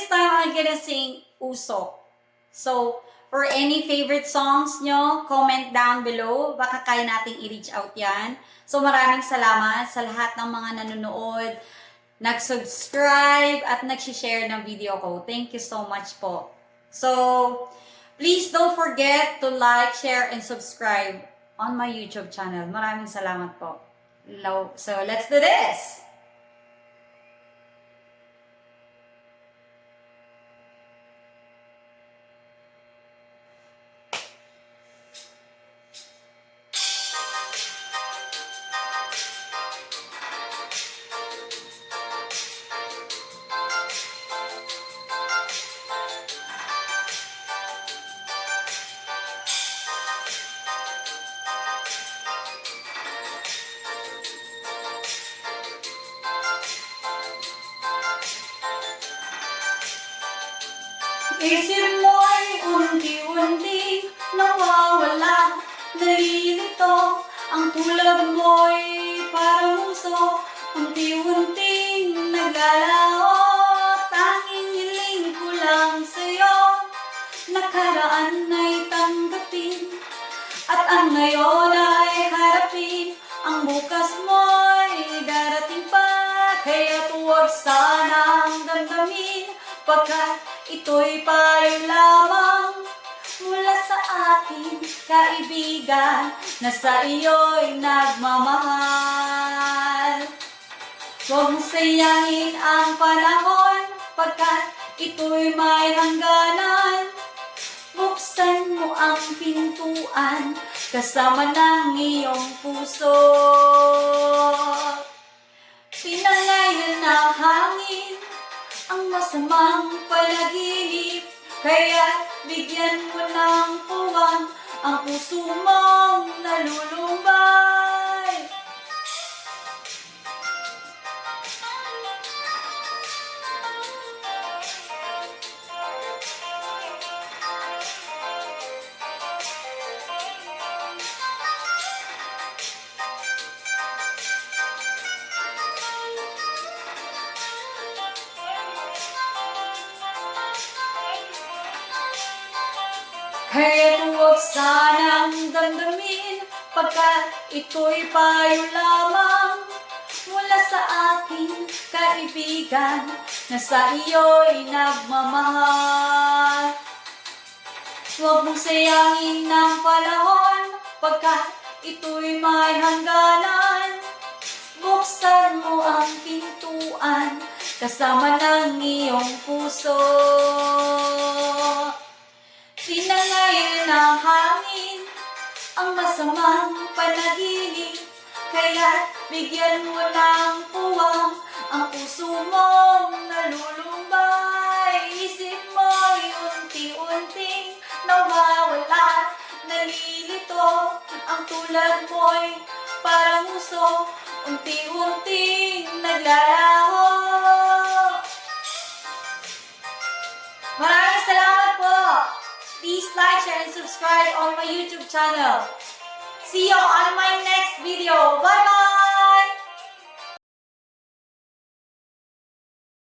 this time, I'm gonna sing Usok. So, for any favorite songs nyo, comment down below. Baka kaya nating i-reach out yan. So, maraming salamat sa lahat ng mga nanonood, nag-subscribe, at nag-share ng video ko. Thank you so much po. So, please don't forget to like, share, and subscribe on my YouTube channel. Maraming salamat po. So, let's do this! Isip mo'y unti-unti nawawala, nalilito. Ang tulad mo'y parang uso, unti-unting naglalaho. Tanging hiling ko lang sa'yo, nakaraan ay tanggapin, at ang ngayon ay harapin. Ang bukas mo'y darating pa, kaya huwag sanang damdamin, pagkat ito'y payo lamang mula sa aking kaibigan na sa iyo'y nagmamahal. Huwag mong sayangin ang panahon, pagkat ito'y may hangganan. Buksan mo ang pintuan kasama ng iyong puso. Pinangayon ng hangin ang masamang panaginip, kaya bigyan mo ng puwang ang puso mong nalulumbay. Kaya huwag sanang damdamin, pagkat ito'y payo lamang mula sa aking kaibigan na sa iyo'y nagmamahal. Huwag mong sayangin ang panahon, pagkat ito'y may hangganan. Buksan mo ang pintuan kasama ng iyong puso. Pinangayon ng hangin ang masamang panaginip, kaya bigyan mo ng puwang ang puso mong nalulumbay. Isip mo'y unti-unting nawawala, nalilito. Ang tulad mo'y parang uso, unti-unting naglalaho. Maraming salamat po! Please like, share, and subscribe on my YouTube channel. See you on my next video. Bye-bye!